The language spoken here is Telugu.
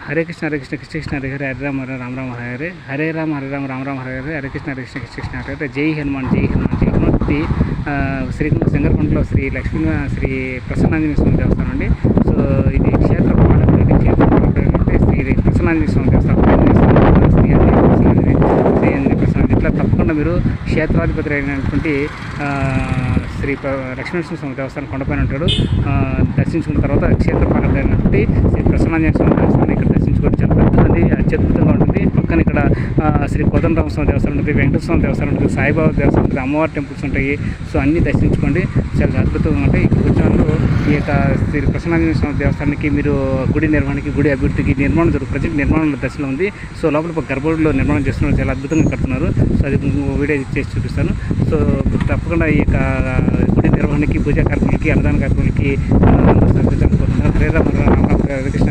హరే కృష్ణ కృష్ణ కృష్ణ హరే హరే హరే రామ హరే రామ రామ హరే హరే హరే రామ రామ రామ హరే హరే హరే కృష్ణ కృష్ణ కృష్ణ హరే హరే జై హనుమాన్ జై హనుమాన్ జై హనుమాన్. ఇది శ్రీకుంఠ శంకరకుంటలో శ్రీ ప్రసన్నాంజనేయ స్వామి దేవస్థానం అండి. సో ఇది క్షేత్ర పాలకుడు శ్రీ ప్రసన్నాంజనేయ స్వామి దేవస్థానం. శ్రీ ప్రసన్నాంజనేయ ఇట్లా తప్పకుండా మీరు క్షేత్రాధిపతి అయినటువంటి శ్రీ లక్ష్మీనరసింహ స్వామి దేవస్థానం కొండపైన ఉంటాడు. దర్శించుకున్న తర్వాత క్షేత్రపాలకుడు అయినటువంటి శ్రీ ప్రసన్నాంజనేయ స్వామి దేవస్థానం ఇక్కడ దర్శించుకోవడం చాలా పెద్దది, అత్యద్భుతంగా ఉంటుంది. పక్కన ఇక్కడ శ్రీ కోదండరామ స్వామి దేవస్థానం ఉంటుంది, వెంకటేశ్వర స్వామి దేవస్థానం ఉంటుంది, సాయిబాబా దేవస్థానం ఉంటుంది, అమ్మవారి టెంపుల్స్ ఉంటాయి. సో అన్నీ దర్శించుకోండి, చాలా అద్భుతంగా ఉంటాయి. ఇక్కడ వచ్చినప్పుడు ఈ యొక్క శ్రీ ప్రసన్నాంజనేయ స్వామి దేవస్థానానికి మీరు గుడి నిర్మాణానికి, గుడి అభివృద్ధికి నిర్మాణం ప్రజెంట్ నిర్మాణంలో దశలో ఉంది. సో లోపల గర్భగుడిలో నిర్మాణం చేస్తున్నారు, చాలా అద్భుతంగా కడుతున్నారు. సో అది వీడియో చేసి చూపిస్తాను. సో తప్పకుండా ఈ యొక్క గుడి నిర్వహణకి, పూజా కార్యక్రమాలకి, అన్నదాన కార్యక్రమాలకి హరే రామ కృష్ణ